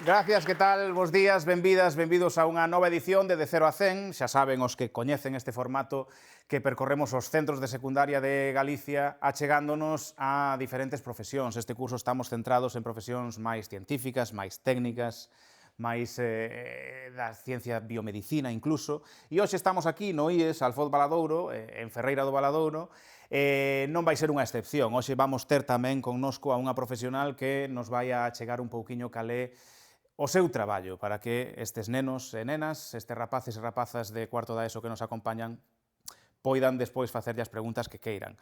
Gracias, que tal? Bos días, benvidas, benvidos a unha nova edición de 0 a 100. Xa saben os que coñecen este formato que percorremos os centros de secundaria de Galicia achegándonos a diferentes profesións. Este curso estamos centrados en profesións máis científicas, máis técnicas, máis da ciencia biomedicina incluso. E hoxe estamos aquí no IES Alfoz Valadouro, en Ferreira do Valadouro, non vai ser unha excepción. Hoxe vamos ter tamén connosco a unha profesional que nos vai a chegar un pouquiño calé o seu traballo para que estes nenos e nenas, estes rapaces e rapazas de cuarto da ESO que nos acompañan, poidan despois facerlle as preguntas que queiran.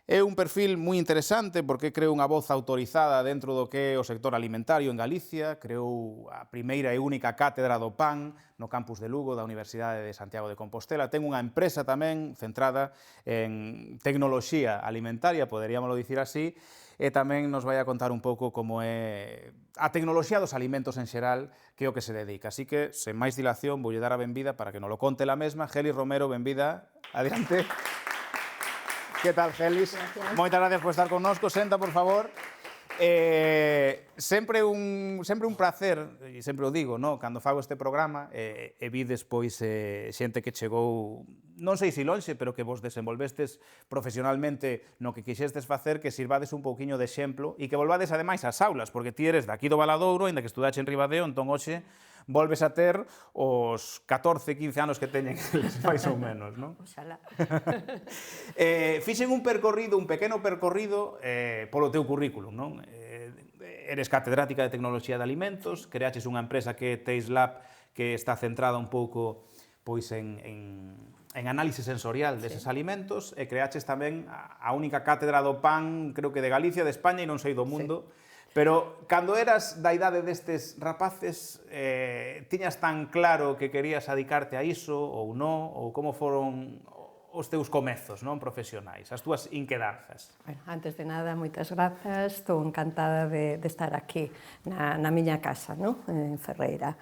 É un perfil moi interesante porque creo unha voz autorizada dentro do que é o sector alimentario en Galicia, creou a primeira e única cátedra do pan no campus de Lugo da Universidade de Santiago de Compostela. Ten unha empresa tamén centrada en tecnoloxía alimentaria, poderíamoslo dicir así, e tamén nos vai a contar un pouco como é a tecnoloxía dos alimentos en xeral, que é o que se dedica. Así que, sen máis dilación, voulle dar a benvida para que nos lo conte la mesma. Gelis Romero, benvida. Adiante. Que tal, Gelis? Gracias. Moitas gracias por estar connosco. Senta, por favor. Sempre un placer, e sempre o digo, no? Cando fago este programa, e vi despois xente que chegou, non sei se lonxe, pero que vos desenvolvestes profesionalmente no que quixestes facer, que sirvades un pouquiño de exemplo e que volvades ademais ás aulas, porque ti eres daqui do Valadouro, ainda que estudache en Ribadeo, entón hoxe volves a ter os 14, 15 anos que teñen eles, máis ou menos, non? Oxalá. Fixen un percorrido, un pequeno percorrido polo teu currículum, non? Eres catedrática de Tecnoloxía de Alimentos, creaches unha empresa que é Taste Lab, que está centrada un pouco pois en análise sensorial deses alimentos, e creaches tamén a única cátedra do pan, creo que de Galicia, de España e non sei do mundo. Pero cando eras da idade destes rapaces, tiñas tan claro que querías adicarte a iso ou non? Ou como foron os teus comezos, non, profesionais, as túas inquedanzas? Bueno, antes de nada, moitas grazas. Estou encantada de estar aquí na miña casa, no? En Ferreira.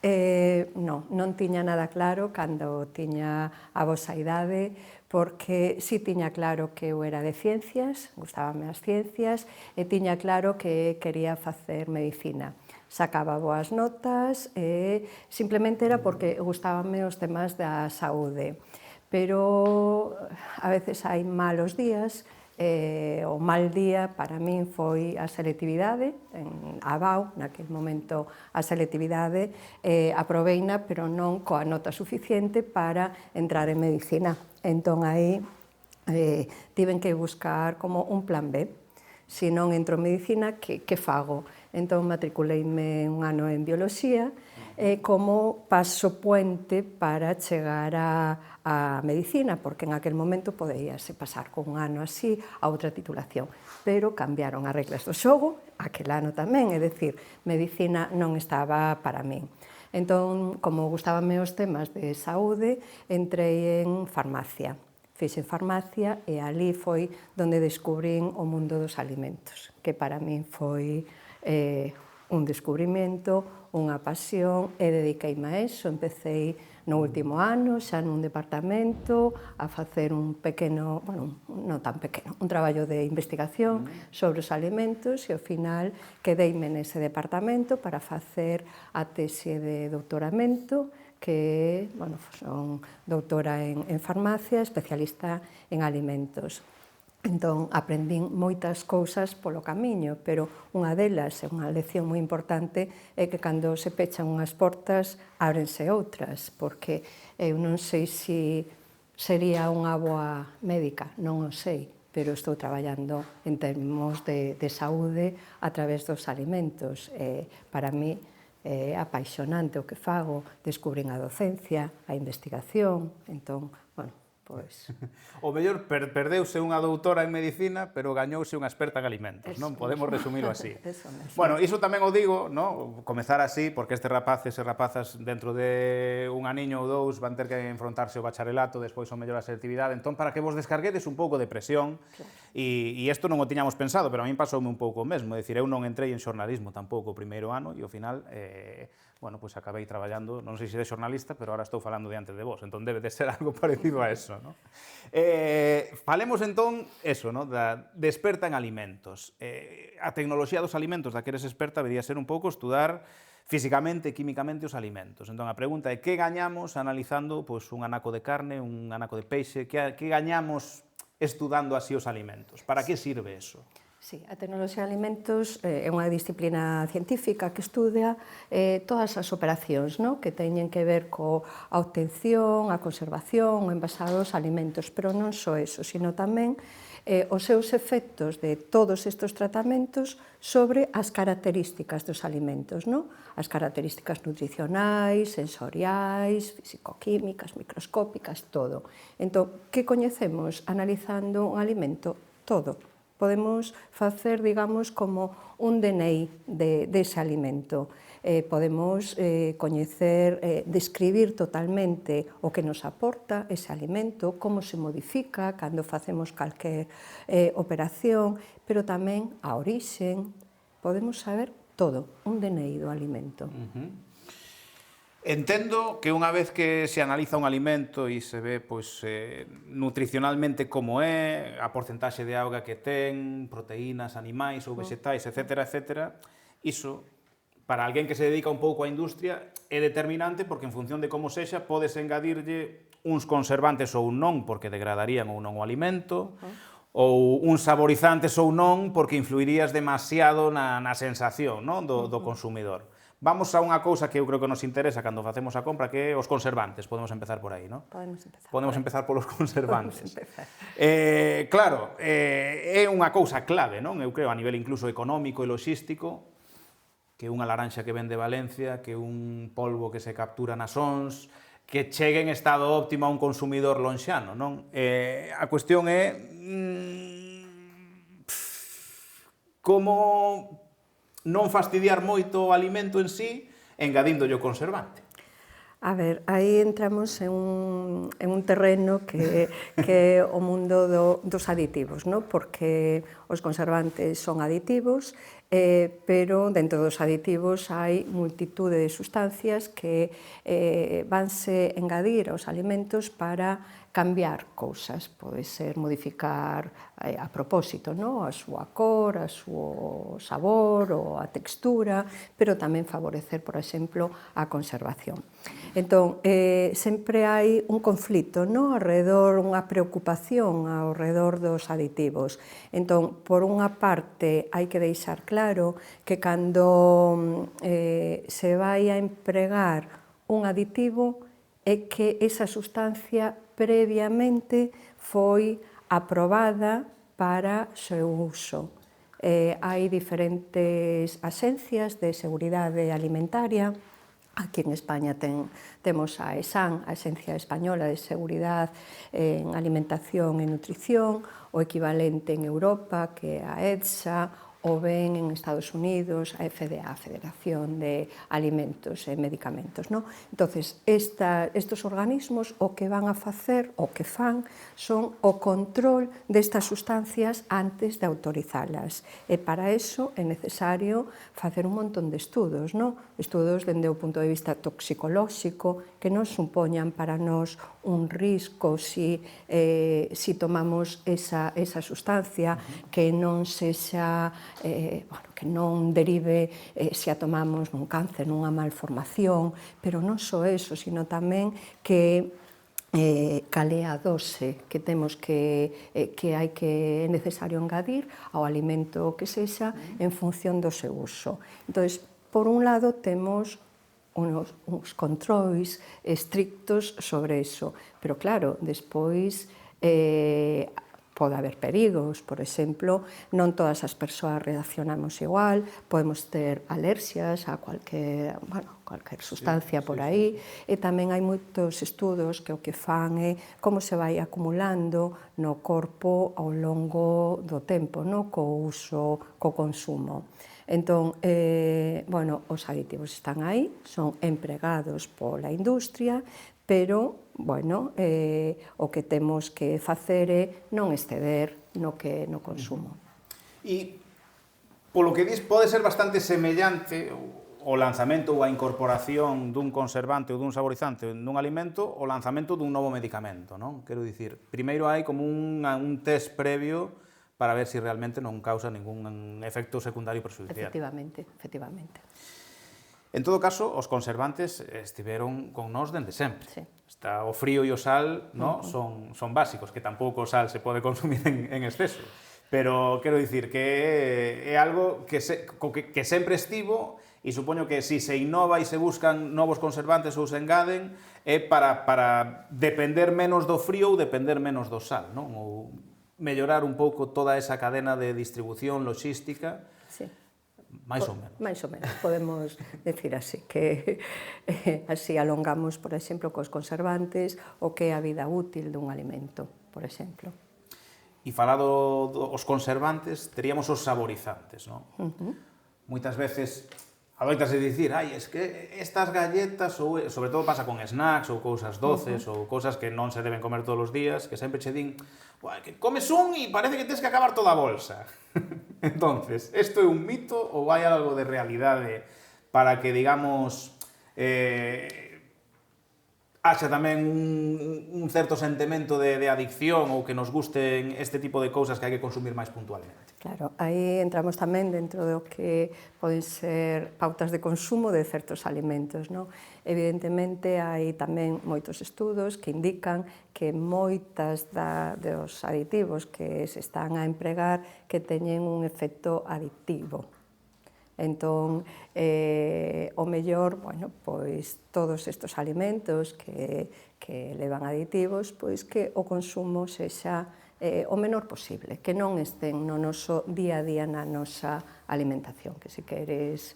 Non tiña nada claro cando tiña a vosa idade, porque si tiña claro que eu era de ciencias, gustábame as ciencias, e tiña claro que quería facer medicina. Sacaba boas notas e simplemente era porque gustábame os temas da saúde. Pero a veces hai malos días, o mal día para min foi a selectividade, en ABAU, naquele momento a selectividade, aproveina, pero non coa nota suficiente para entrar en medicina. Entón aí tiven que buscar como un plan B. Se non entro en medicina, que fago? Entón matriculeime un ano en bioloxía, como paso puente para chegar a medicina, porque en aquel momento podíase pasar con un ano así a outra titulación, pero cambiaron as reglas do xogo, aquel ano tamén, é dicir, medicina non estaba para min. Entón, como gustábame os temas de saúde, entrei en farmacia. Fixen farmacia e ali foi onde descubrín o mundo dos alimentos, que para min foi un descubrimento, unha pasión, e dediqueime a eso. Empecei no último ano, xa nun departamento, a facer un pequeno, bueno, non tan pequeno, un traballo de investigación sobre os alimentos, e ao final quedeime nese departamento para facer a tese de doutoramento, que, bueno, son doutora en farmacia, especialista en alimentos. Entón, aprendín moitas cousas polo camiño, pero unha delas, unha lección moi importante, é que cando se pechan unhas portas, ábrense outras, porque eu non sei se sería unha boa médica, non o sei, pero estou traballando en termos de saúde a través dos alimentos. Para mí é apaixonante o que fago, descubrín a docencia, a investigación, entón, bueno, pois... O mellor perdeuse unha doutora en medicina, pero gañouse unha experta en alimentos, non? Podemos resumilo así. Bueno, iso tamén o digo, non? Comezar así, porque estes rapaces e rapazas dentro de un aniño ou dous van ter que enfrontarse ao bacharelato, despois ao mellor a selectividade, entón para que vos descarguedes un pouco de presión, e isto non o tiñamos pensado, pero a min pasoume un pouco o mesmo, é dicir, eu non entrei en xornalismo tampouco o primeiro ano, e ao final bueno, pois acabei traballando, non sei se de xornalista, pero ahora estou falando diante de vos, entón debe de ser algo parecido a eso, non? Falemos entón, eso, non? Da experta en alimentos. A tecnoloxía dos alimentos da que eres experta debería ser un pouco estudar físicamente e químicamente os alimentos. Entón, a pregunta é que gañamos analizando pois, un anaco de carne, un anaco de peixe, que gañamos estudando así os alimentos? Para que sirve eso? Sí, a tecnoloxía de alimentos é unha disciplina científica que estudia todas as operacións, no? Que teñen que ver coa obtención, a conservación, o envasado dos alimentos, pero non só eso, sino tamén os seus efectos de todos estes tratamentos sobre as características dos alimentos, no? As características nutricionais, sensoriais, fisicoquímicas, microscópicas, todo. Entón, que coñecemos analizando un alimento? Todo. Podemos facer, digamos, como un DNI dese alimento. Podemos coñecer, describir totalmente o que nos aporta ese alimento, como se modifica cando facemos calquer operación, pero tamén a orixen. Podemos saber todo, un DNI do alimento. Entendo que unha vez que se analiza un alimento e se ve pois, nutricionalmente como é, a porcentaxe de auga que ten, proteínas, animais ou vegetais, etc., etc., iso, para alguén que se dedica un pouco á industria, é determinante porque en función de como sexa, podes engadirlle uns conservantes ou non, porque degradarían ou non o alimento, ou uns saborizantes ou non, porque influirías demasiado na sensación, non, do consumidor. Vamos a unha cousa que eu creo que nos interesa cando facemos a compra, que é os conservantes. Podemos empezar por aí, non? Podemos empezar polos conservantes. Claro, é unha cousa clave, non? Eu creo, a nivel incluso económico e logístico, que unha laranxa que vende Valencia, que un polvo que se captura nas ONS, que chegue en estado óptimo a un consumidor lonxano, non? A cuestión é como non fastidiar moito o alimento en sí, engadíndolle o conservante. A ver, aí entramos en un terreno que é o mundo dos aditivos, no? Porque os conservantes son aditivos, pero dentro dos aditivos hai multitude de sustancias que vanse engadir aos alimentos para cambiar cousas, pode ser modificar a propósito, no? A súa cor, a súo sabor ou a textura, pero tamén favorecer, por exemplo, a conservación. Entón, sempre hai un conflito, no? Alrededor, unha preocupación ao redor dos aditivos. Entón, por unha parte, hai que deixar claro que cando se vai a empregar un aditivo é que esa sustancia previamente foi aprobada para o seu uso. Hai diferentes axencias de seguridade alimentaria. Aquí en España temos a ESAN, a Axencia Española de Seguridade en Alimentación e Nutrición, o equivalente en Europa, que é a EFSA, ou ben en Estados Unidos, a FDA, a Federación de Alimentos e Medicamentos. Entonces, estes organismos o que van a facer, o que fan, son o control destas sustancias antes de autorizalas. E para eso é necesario facer un montón de estudos, estudos dende o punto de vista toxicolóxico, que non supoñan para nós un risco si tomamos esa sustancia, que non sexa que non derive, se a tomamos, nun cáncer, nunha malformación, pero non só eso, sino tamén que cal é a dose que temos que é necesario engadir ao alimento que sexa en función do seu uso. Entón, por un lado, temos uns controis estrictos sobre eso, pero claro, despois pode haber perigos, por exemplo, non todas as persoas reaccionamos igual, podemos ter alerxias a cualquier sustancia por aí, e tamén hai moitos estudos que o que fan é como se vai acumulando no corpo ao longo do tempo, co uso, co consumo. Entón, os aditivos están aí, son empregados pola industria, pero, o que temos que facer é non exceder no consumo. E, polo que dis, pode ser bastante semellante o lanzamento ou a incorporación dun conservante ou dun saborizante nun alimento o lanzamento dun novo medicamento, non? Quero dicir, primeiro hai como un test previo para ver se realmente non causa ningún efecto secundario perxudicial. Efectivamente. En todo caso, os conservantes estiveron con nós dende sempre. Sí. Está o frío e o sal, no? son básicos, que tampouco o sal se pode consumir en exceso. Pero quero dicir que é algo que sempre estivo, e supoño que si se innova e se buscan novos conservantes ou se engaden, é para depender menos do frío ou depender menos do sal, non? Ou mellorar un pouco toda esa cadena de distribución logística. Sí. Máis ou menos. Máis ou menos, podemos decir así, que así alongamos, por exemplo, cos conservantes o que é a vida útil dun alimento, por exemplo. E falado dos conservantes, teríamos os saborizantes, non? Moitas veces adoitase dicir, es que estas galletas, ou sobre todo pasa con snacks ou cousas doces ou cousas que non se deben comer todos os días, que sempre che din, que comes un e parece que tens que acabar toda a bolsa. Entonces, isto é un mito ou hai algo de realidade para que, digamos, haxa tamén un certo sentimento de adicción ou que nos gusten este tipo de cousas que hai que consumir máis puntualmente? Claro, aí entramos tamén dentro do que poden ser pautas de consumo de certos alimentos, non? Evidentemente, hai tamén moitos estudos que indican que moitas dos aditivos que se están a empregar que teñen un efecto adictivo. Entón, o mellor, bueno, pois todos estes alimentos que levan aditivos, pois que o consumo sexa o menor posible, que non estén no noso día a día na nosa alimentación, que se queres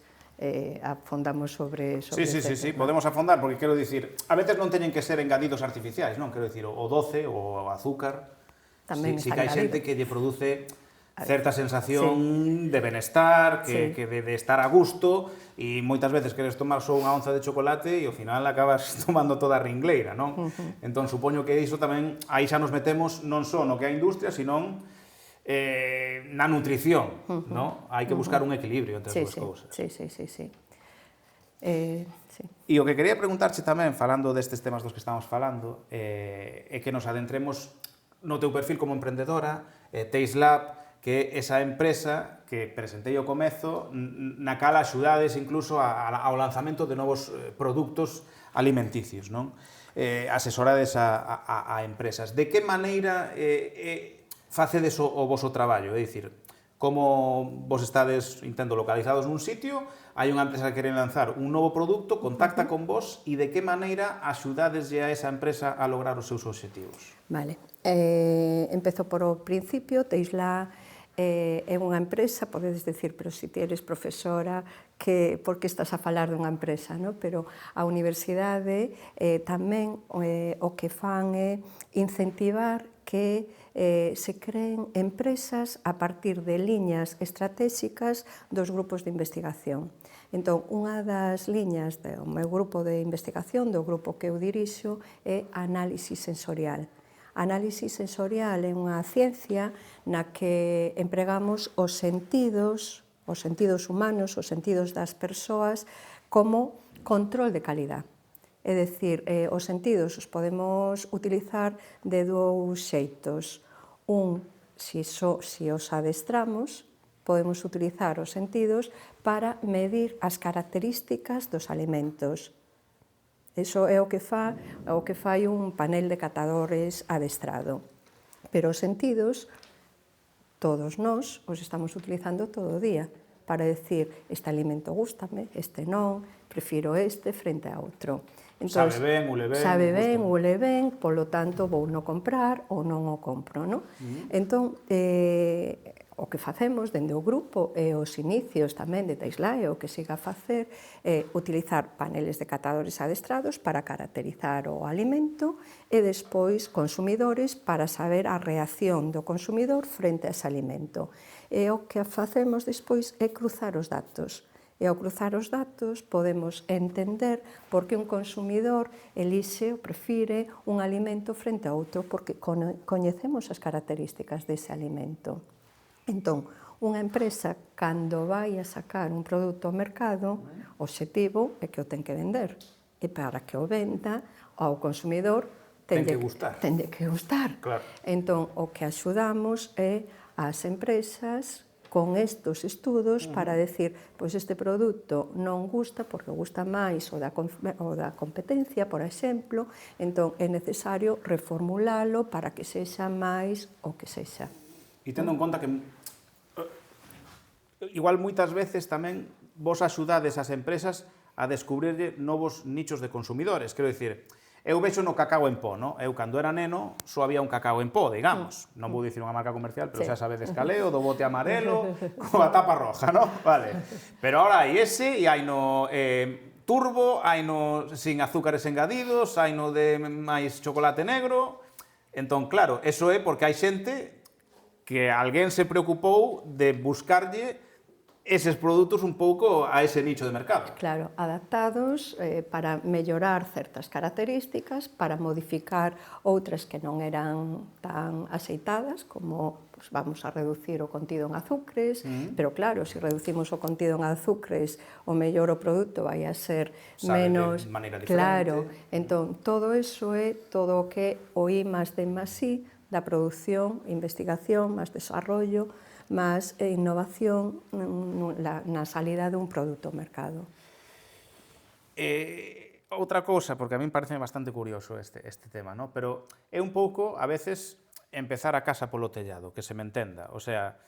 afondamos sobre Sí, podemos afondar, porque quero dicir, a veces non teñen que ser engadidos artificiais, non? Quero dicir, o doce, o azúcar, tamén sí que hai xente que lle produce certa sensación de benestar, Sí. de estar a gusto, e moitas veces queres tomar só unha onza de chocolate e ao final acabas tomando toda a ringleira, non? Entón, supoño que iso tamén, aí xa nos metemos non só no que é a industria, senón na nutrición, non? Hai que buscar un equilibrio entre as dúas cousas. Sí. Sí. E o que quería preguntarche tamén, falando destes temas dos que estamos falando, é que nos adentremos no teu perfil como emprendedora, Taste Lab, que é esa empresa que presentei ao comezo, na cal axudades incluso ao lanzamento de novos produtos alimenticios, non? Asesorades a empresas. De que maneira facedes o voso traballo? É dicir, como vos estades, intendo, localizados nun sitio, hai unha empresa que quere lanzar un novo produto, contacta con vos e de que maneira axudadeslle a esa empresa a lograr os seus obxectivos? Vale. Empezo por o principio. Taste Lab é unha empresa, podedes decir, pero se ti eres profesora, por que estás a falar dunha empresa, no? Pero a universidade tamén o que fan é incentivar que se creen empresas a partir de liñas estratégicas dos grupos de investigación. Entón, unha das liñas do meu grupo de investigación, do grupo que eu dirixo, é a análise sensorial. A análise sensorial é unha ciencia na que empregamos os sentidos humanos, os sentidos das persoas, como control de calidad. É dicir, os sentidos os podemos utilizar de dous xeitos. Se os adestramos, podemos utilizar os sentidos para medir as características dos alimentos. Iso é o que fai un panel de catadores adestrado. Pero os sentidos, todos nós os estamos utilizando todo o día para decir, este alimento gústame, este non, prefiro este frente a outro. Entón, sabe ben, ule ben, polo tanto vou non comprar ou non o compro, non? Entón, o que facemos dende o grupo e os inicios tamén de Taste Lab, o que siga a facer é utilizar paneles de catadores adestrados para caracterizar o alimento e despois consumidores para saber a reacción do consumidor frente a ese alimento. E o que facemos despois é cruzar os datos. E ao cruzar os datos podemos entender por que un consumidor elixe ou prefire un alimento frente a outro, porque coñecemos as características dese alimento. Entón, unha empresa, cando vai a sacar un produto ao mercado, o obxectivo é que o ten que vender. E para que o venda, ao consumidor ten que gustar. Claro. Entón, o que axudamos é ás empresas con estos estudos para decir, pois este produto non gusta porque gusta máis o da competencia, por exemplo, entón é necesario reformulalo para que sexa máis o que sexa. E tendo en conta que igual moitas veces tamén vos axudades as empresas a descubrirlle novos nichos de consumidores. Quero dicir, eu vexo no cacao en pó, no? Eu, cando era neno, só había un cacao en pó, digamos. Non vou dicir unha marca comercial, pero xa sabedes caleo, do bote amarelo, coa tapa roja, no? Vale. Pero ahora hai ese, e hai no turbo, hai no sin azúcares engadidos, hai no de máis chocolate negro. Entón, claro, eso é porque hai xente que alguén se preocupou de buscarlle eses produtos un pouco a ese nicho de mercado. Claro, adaptados para mellorar certas características, para modificar outras que non eran tan aceitadas, como pues, vamos a reducir o contido en azúcares, pero claro, se reducimos o contido en azúcares, o mellor o produto vai a ser menos... de maneira diferente. Claro, entón, todo eso é todo o que o I más D más I da produción, investigación, máis desarrollo, máis innovación na salida dun produto ao mercado. Outra cousa, porque a min parece bastante curioso este tema, ¿no? Pero é un pouco, a veces, empezar a casa polo tellado, que se me entenda. O sea,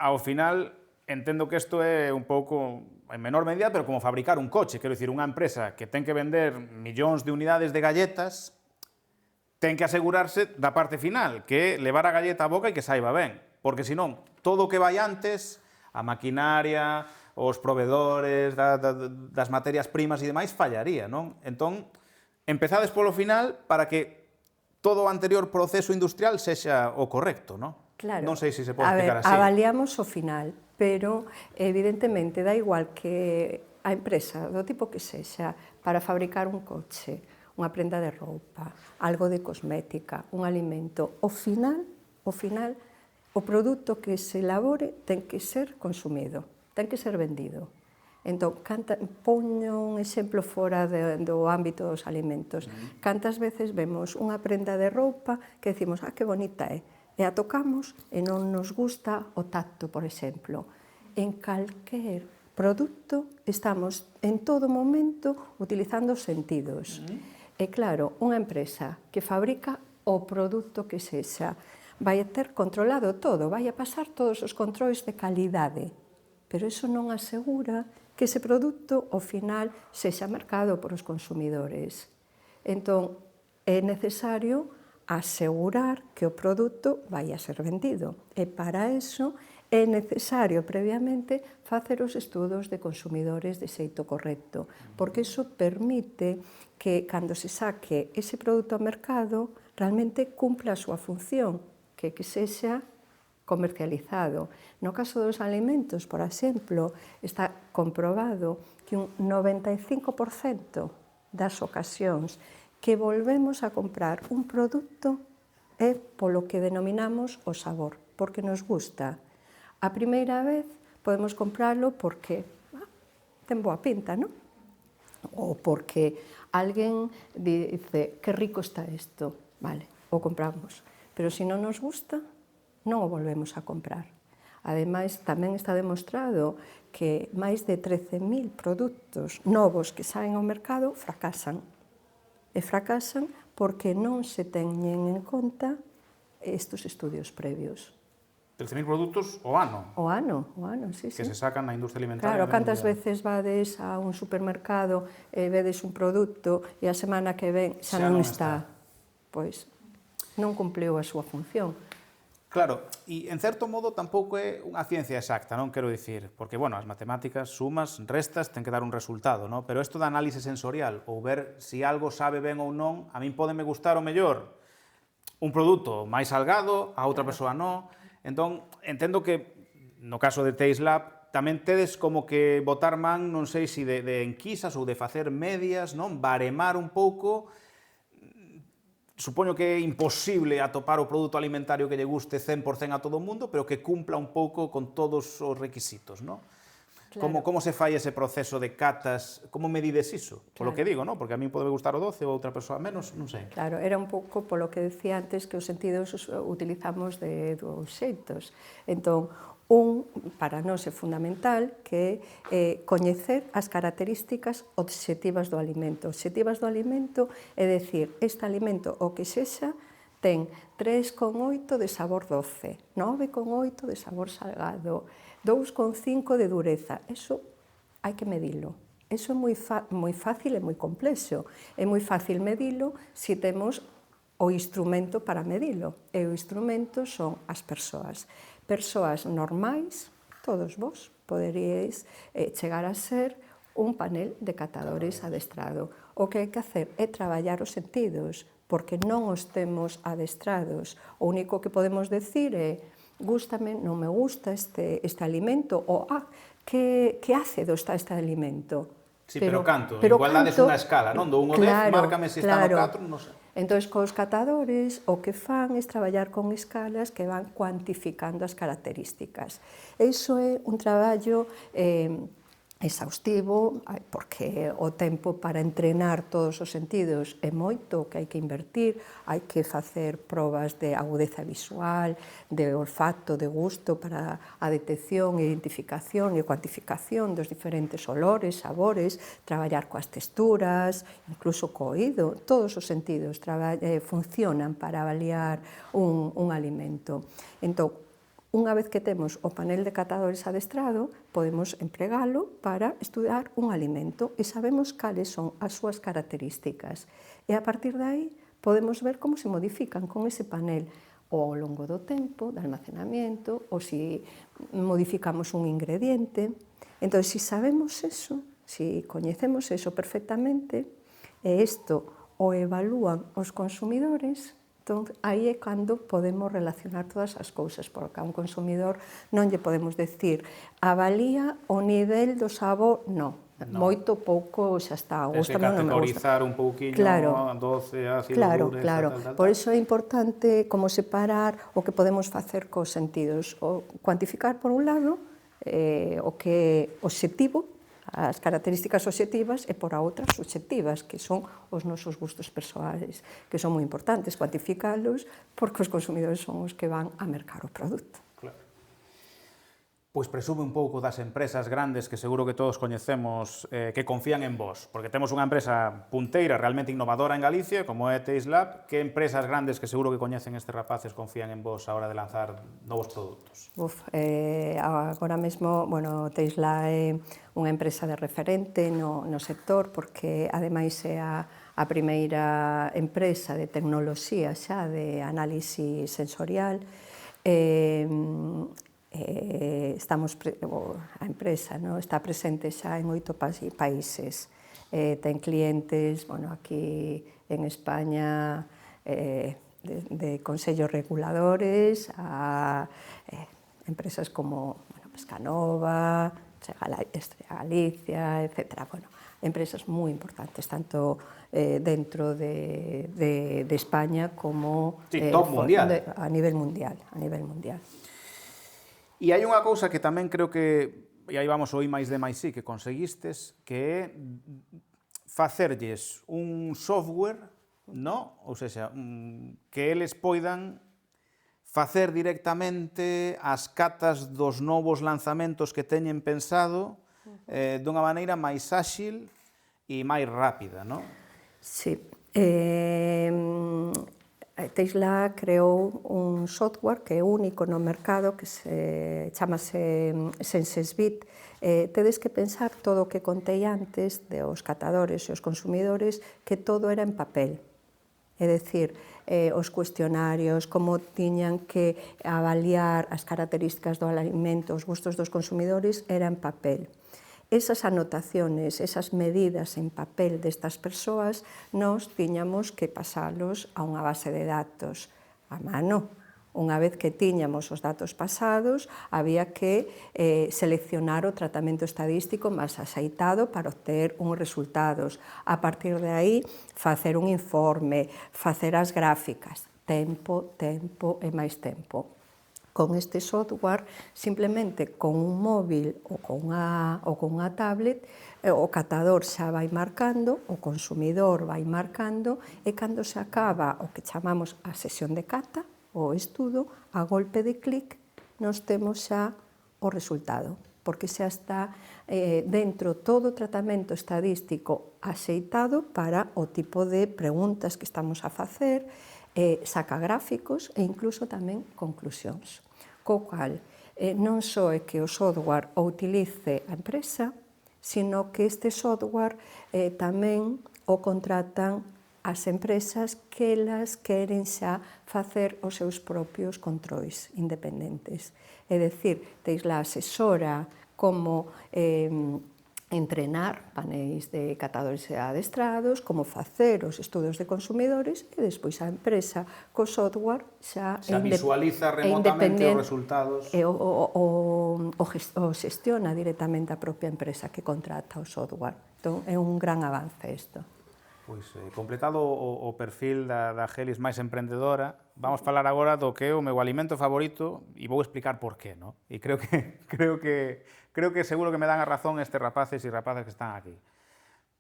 ao final, entendo que isto é un pouco, en menor medida, pero como fabricar un coche. Quero dicir, unha empresa que ten que vender millóns de unidades de galletas, ten que asegurarse da parte final, que é levar a galleta á boca e que saiba ben. Porque, senón, todo o que vai antes, a maquinaria, os provedores das materias primas e demais, fallaría, non? Entón, empezades polo final para que todo o anterior proceso industrial sexa o correcto, non? Claro. Non sei se se pode explicar así. Avaliamos o final, pero evidentemente dá igual que a empresa, do tipo que sexa, para fabricar un coche, unha prenda de roupa, algo de cosmética, un alimento, ao final, o produto que se elabore ten que ser consumido, ten que ser vendido. Entón, poño un exemplo fora do ámbito dos alimentos. Cantas veces vemos unha prenda de roupa que decimos, que bonita é, e a tocamos e non nos gusta o tacto, por exemplo. En calquer produto estamos en todo momento utilizando os sentidos. E claro, unha empresa que fabrica o produto que sexa, vai a ter controlado todo, vai a pasar todos os controles de calidade, pero iso non asegura que ese produto, ao final, sexa mercado por os consumidores. Entón, é necesario asegurar que o produto vai a ser vendido, e para iso é necesario previamente facer os estudos de consumidores de xeito correcto, porque iso permite que, cando se saque ese produto ao mercado, realmente cumpla a súa función, que sexa comercializado. No caso dos alimentos, por exemplo, está comprobado que un 95% das ocasións que volvemos a comprar un produto é polo que denominamos o sabor, porque nos gusta. A primeira vez podemos comprarlo porque ten boa pinta, non? Ou porque alguén dice, que rico está isto, vale, o compramos. Pero se non nos gusta, non o volvemos a comprar. Ademais, tamén está demostrado que máis de 13.000 produtos novos que saen ao mercado fracasan. E fracasan porque non se teñen en conta estes estudios previos. 13.000 produtos o ano. O ano, sí. Que se sacan na industria alimentaria. Claro, cantas veces vades a un supermercado e vedes un produto e a semana que ven xa non está. Pois non cumpliu a súa función. Claro, e en certo modo tampouco é unha ciencia exacta, non quero dicir, porque, bueno, as matemáticas, sumas, restas, ten que dar un resultado, non? Pero isto da análise sensorial, ou ver se algo sabe ben ou non, a min pódeme gustar o mellor un produto máis salgado, a outra persoa non. Entón, entendo que, no caso de Taste Lab, tamén tedes como que botar man, non sei se de enquisas ou de facer medias, non? Baremar un pouco. Supoño que é imposible atopar o produto alimentario que lle guste 100% a todo o mundo, pero que cumpla un pouco con todos os requisitos, non? Como se fai ese proceso de catas? Como medides iso? Polo que digo, non? Porque a mí pode gustar o doce ou outra persoa menos, non sei. Claro, era un pouco polo que decía antes que os sentidos os utilizamos de dous xeitos. Entón, para nós é fundamental que coñecer as características obxectivas do alimento. Obxectivas do alimento é dicir, este alimento, o que sexa, ten 3,8 de sabor doce, 9,8 de sabor salgado, 2,5 de dureza. Eso hai que medilo. Eso é moi fácil e moi complexo. É moi fácil medilo se temos o instrumento para medilo. E o instrumento son as persoas. Persoas normais, todos vos, poderíais chegar a ser un panel de catadores adestrado. O que hai que hacer é traballar os sentidos, porque non os temos adestrados. O único que podemos decir é gústame, non me gusta este alimento, ou que ácido está este alimento. Sí, pero canto, igual dades unha escala, non? Do 1 ao 10, márcame se está no 4, non sei. Entón, cos catadores, o que fan é traballar con escalas que van cuantificando as características. Iso é un traballo exhaustivo, porque o tempo para entrenar todos os sentidos é moito, que hai que invertir, hai que facer probas de agudeza visual, de olfato, de gusto, para a detección, identificación e cuantificación dos diferentes olores, sabores, traballar coas texturas, incluso co oído, todos os sentidos funcionan para avaliar un alimento. Entón, unha vez que temos o panel de catadores adestrado, podemos empregalo para estudar un alimento e sabemos cales son as súas características. E a partir de aí podemos ver como se modifican con ese panel ao longo do tempo, de almacenamiento, ou se modificamos un ingrediente. Entón, se sabemos eso, se coñecemos eso perfectamente, e isto o evalúan os consumidores, entón, aí é cando podemos relacionar todas as cousas, porque a un consumidor non lle podemos decir avalía o nivel do sabor, non. Moito pouco xa está, gústame ou non me gusta. Categorizar un pouquiño, doce, ácido, dureza, tal. Por iso é importante como separar o que podemos facer cos sentidos. O cuantificar, por un lado, o que é obxectivo, as características obxectivas, e por a outras subxectivas, que son os nosos gustos persoais, que son moi importantes cuantificalos, porque os consumidores son os que van a mercar o produto. Claro. Pois presume un pouco das empresas grandes que seguro que todos coñecemos que confían en vos, porque temos unha empresa punteira, realmente innovadora en Galicia, como é Taste Lab. Que empresas grandes que seguro que coñecen estes rapaces confían en vos a hora de lanzar novos produtos? Agora mesmo, Taste Lab é unha empresa de referente no sector, porque ademais é a primeira empresa de tecnoloxía xa de análise sensorial. A empresa está presente xa en 8 países. Ten clientes aquí en España de consellos reguladores a empresas como Pescanova, Galicia, etc. Empresas moi importantes, tanto dentro de España como top mundial. A nivel mundial. E hai unha cousa que tamén creo que, e aí vamos ao I máis D máis I, que conseguistes, que é facerlles un software, ou seja, que eles poidan facer directamente as catas dos novos lanzamentos que teñen pensado dunha maneira máis áxil e máis rápida, non? Sí. Taste Lab creou un software que é único no mercado, que chamase SenseSbit. Tedes que pensar todo o que contei antes dos catadores e os consumidores, que todo era en papel. É dicir, os cuestionarios, como tiñan que avaliar as características do alimento, os gustos dos consumidores, era en papel. Esas anotaciones, esas medidas en papel destas persoas, nós tiñamos que pasalos a unha base de datos a mano. Unha vez que tiñamos os datos pasados, había que seleccionar o tratamento estadístico máis axeitado para obter uns resultados. A partir de aí, facer un informe, facer as gráficas. Tempo e máis tempo. Con este software, simplemente con un móvil ou con unha tablet, o catador xa vai marcando, o consumidor vai marcando, e cando se acaba o que chamamos a sesión de cata, o estudo, a golpe de clic, nos temos xa o resultado, porque xa está dentro todo o tratamento estadístico axeitado para o tipo de preguntas que estamos a facer, saca gráficos e incluso tamén conclusións. Co cual, non só é que o software o utilice a empresa, sino que este software tamén o contratan as empresas que elas queren xa facer os seus propios controis independentes. É dicir, teis lá asesora como entrenar paneis de catadores e adestrados, como facer os estudos de consumidores, e despois a empresa co software xa visualiza remotamente os resultados. E o xestiona directamente a propia empresa que contrata o software. Entón, é un gran avance isto. Pois, completado o perfil da Gelis máis emprendedora, vamos falar agora do que é o meu alimento favorito e vou explicar por qué, non? E creo que seguro que me dan a razón estes rapaces e rapazas que están aquí.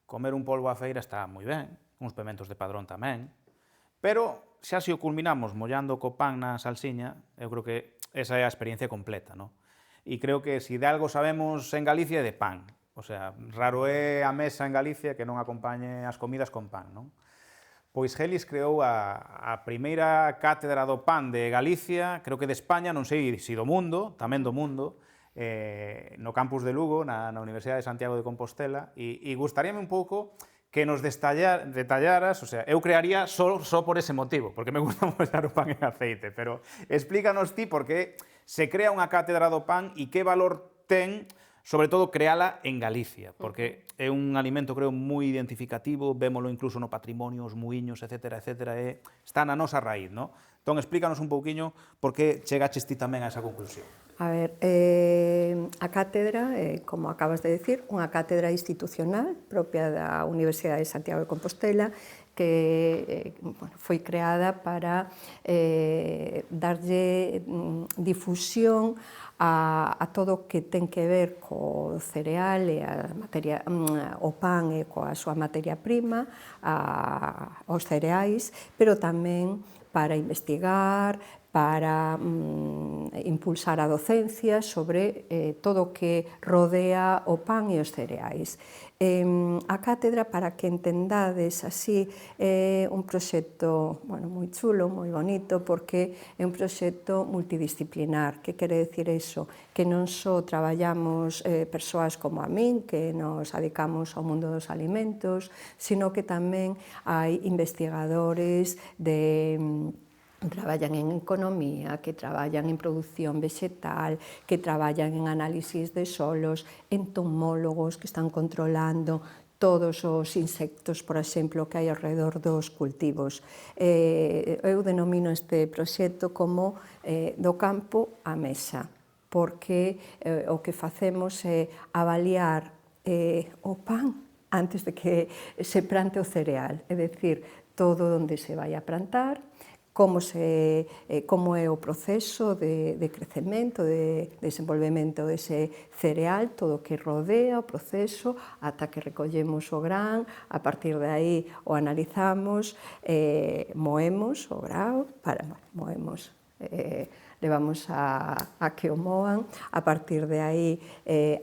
Comer un polvo á feira está moi ben, uns pementos de Padrón tamén, pero xa se o culminamos mollando co pan na salsiña, eu creo que esa é a experiencia completa, non? E creo que se de algo sabemos en Galicia é de pan. O sea, raro é a mesa en Galicia que non acompañe as comidas con pan, non? Pois Gelis creou a primeira cátedra do pan de Galicia, creo que de España, non sei se do mundo, tamén do mundo, no campus de Lugo, na Universidade de Santiago de Compostela, e gustaríame un pouco que nos detallaras, o sea, eu crearía só por ese motivo, porque me gusta mollar o pan en aceite, pero explícanos ti por que se crea unha cátedra do pan e que valor ten, sobre todo, creala en Galicia, porque é un alimento, creo, moi identificativo, vémolo incluso no patrimonio, os muiños, etcétera, etcétera, está na nosa raíz, non? Entón, explícanos un pouquiño por que chegaches ti tamén a esa conclusión. A ver, a cátedra, como acabas de decir, unha cátedra institucional propia da Universidade de Santiago de Compostela, que foi creada para darlle difusión a todo o que ten que ver co cereal e o pan e coa súa materia prima, os cereais, pero tamén para investigar, para impulsar a docencia sobre todo o que rodea o pan e os cereais. A cátedra, para que entendades así, é un proxecto moi chulo, moi bonito, porque é un proxecto multidisciplinar. Que quere dicir iso? Que non só traballamos persoas como a min, que nos dedicamos ao mundo dos alimentos, sino que tamén hai investigadores traballan en economía, que traballan en produción vegetal, que traballan en análisis de solos, entomólogos que están controlando todos os insectos, por exemplo, que hai alrededor dos cultivos. Eu denomino este proxecto como do campo á mesa, porque o que facemos é avaliar o pan antes de que se plante o cereal, é dicir, todo onde se vai a plantar, como é o proceso de crecemento, de desenvolvemento dese cereal, todo o que rodea o proceso, ata que recollemos o gran, a partir de aí o analizamos, moemos o grao, levamos a que o moan, a partir de aí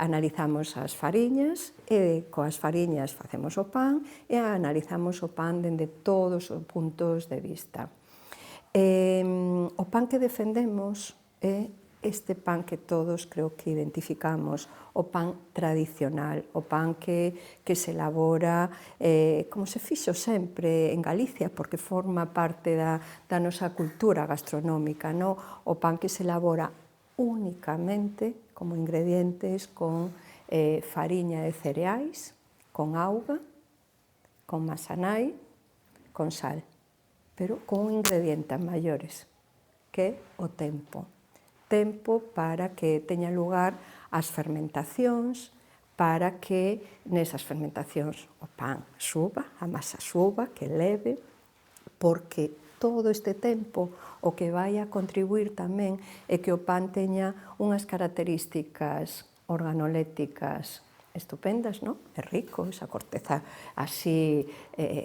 analizamos as fariñas, e coas fariñas facemos o pan, e analizamos o pan dende todos os puntos de vista. O pan que defendemos é este pan que todos creo que identificamos, o pan tradicional, o pan que se elabora como se fixo sempre en Galicia, porque forma parte da nosa cultura gastronómica, no? O pan que se elabora únicamente como ingredientes con fariña de cereais, con auga, con masanai, con sal, pero con un ingrediente a maiores, que é o tempo. Tempo para que teña lugar as fermentacións, para que nesas fermentacións o pan suba, a masa suba, que leve, porque todo este tempo, o que vai a contribuir tamén é que o pan teña unhas características organolépticas estupendas, non? É rico, esa corteza así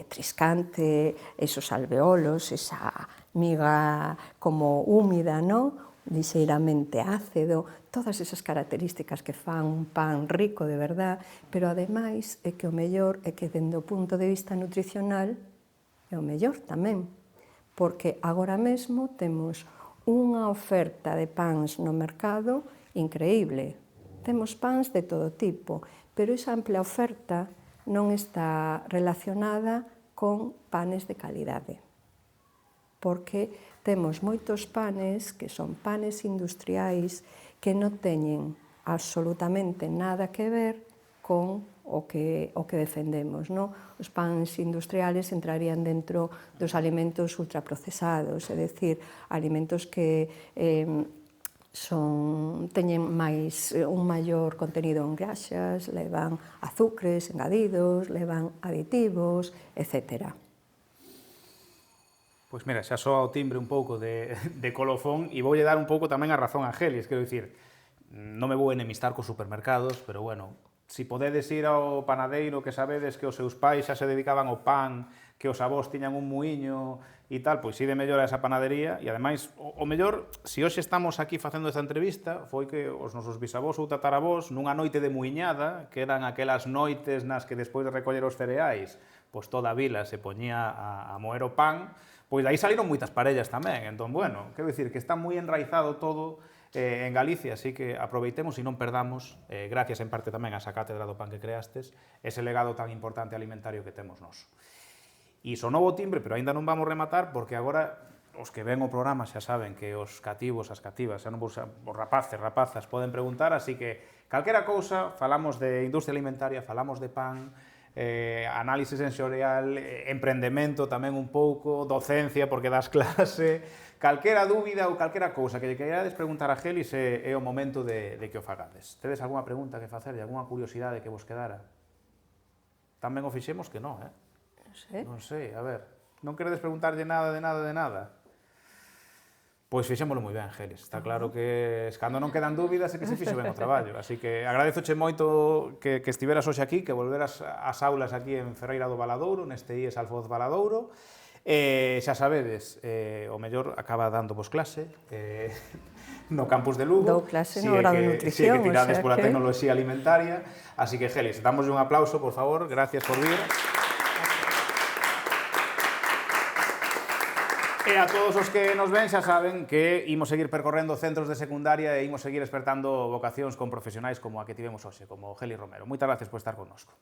triscante, esos alveolos, esa miga como húmida, non? Lixeiramente ácido, todas esas características que fan un pan rico de verdad, pero ademais é que o mellor é que dende o punto de vista nutricional é o mellor tamén, porque agora mesmo temos unha oferta de pans no mercado increíble. Temos pans de todo tipo, pero esa ampla oferta non está relacionada con panes de calidade, porque temos moitos panes que son panes industriais que non teñen absolutamente nada que ver con o que defendemos, non? Os pans industriales entrarían dentro dos alimentos ultraprocesados, é dicir, alimentos que teñen un maior contenido en graxas, levan azúcares engadidos, levan aditivos, etc. Pois mira, xa soa o timbre un pouco de colofón e voulle dar un pouco tamén a razón a Angelis, quero dicir, non me vou enemistar cos supermercados, pero bueno, si podedes ir ao panadeiro que sabedes que os seus pais xa se dedicaban ao pan, que os avós tiñan un muiño e tal, pois ide mellor a esa panadería e ademais, o mellor, se hoxe estamos aquí facendo esta entrevista, foi que os nosos bisavós ou tataravós nunha noite de muiñada, que eran aquelas noites nas que despois de recoller os cereais, pois toda a vila se poñía a moer o pan, pois daí saliron moitas parellas tamén, entón, bueno, quero dicir que está moi enraizado todo en Galicia, así que aproveitemos e non perdamos, gracias en parte tamén a esa cátedra do pan que creastes, ese legado tan importante alimentario que temos nós. E son novo timbre, pero aínda non vamos rematar, porque agora os que ven o programa xa saben que os cativos, as cativas, xa non vos, os rapaces, rapazas, poden preguntar, así que calquera cousa, falamos de industria alimentaria, falamos de pan, análisis sensorial, emprendemento tamén un pouco, docencia porque das clase, calquera dúbida ou calquera cousa que lle queirades preguntar a Gelis é o momento de que o fagades. Tedes algunha pregunta que facerlle, algunha curiosidade que vos quedara? Tamén o fixemos que non, Non sei, a ver, non queredes preguntarlle nada de nada? Pois fixémolo moi ben, Gelis. Está claro que cando non quedan dúbidas é que se fixo ben o traballo. Así que agradezoche moito que estiveras hoxe aquí, que volveras ás aulas aquí en Ferreira do Valadouro, neste IES Alfoz Valadouro. Xa sabedes, o mellor acaba dando vos clase no campus de Lugo. Dou clase no grado de nutrición. Si é que tirades pola tecnoloxía alimentaria. Así que, Gelis, damoslle un aplauso, por favor. Gracias por vir. E a todos os que nos ven xa saben que imos seguir percorrendo centros de secundaria e imos seguir despertando vocacións con profesionais como a que tivemos hoxe, como Gelis Romero. Moitas gracias por estar connosco.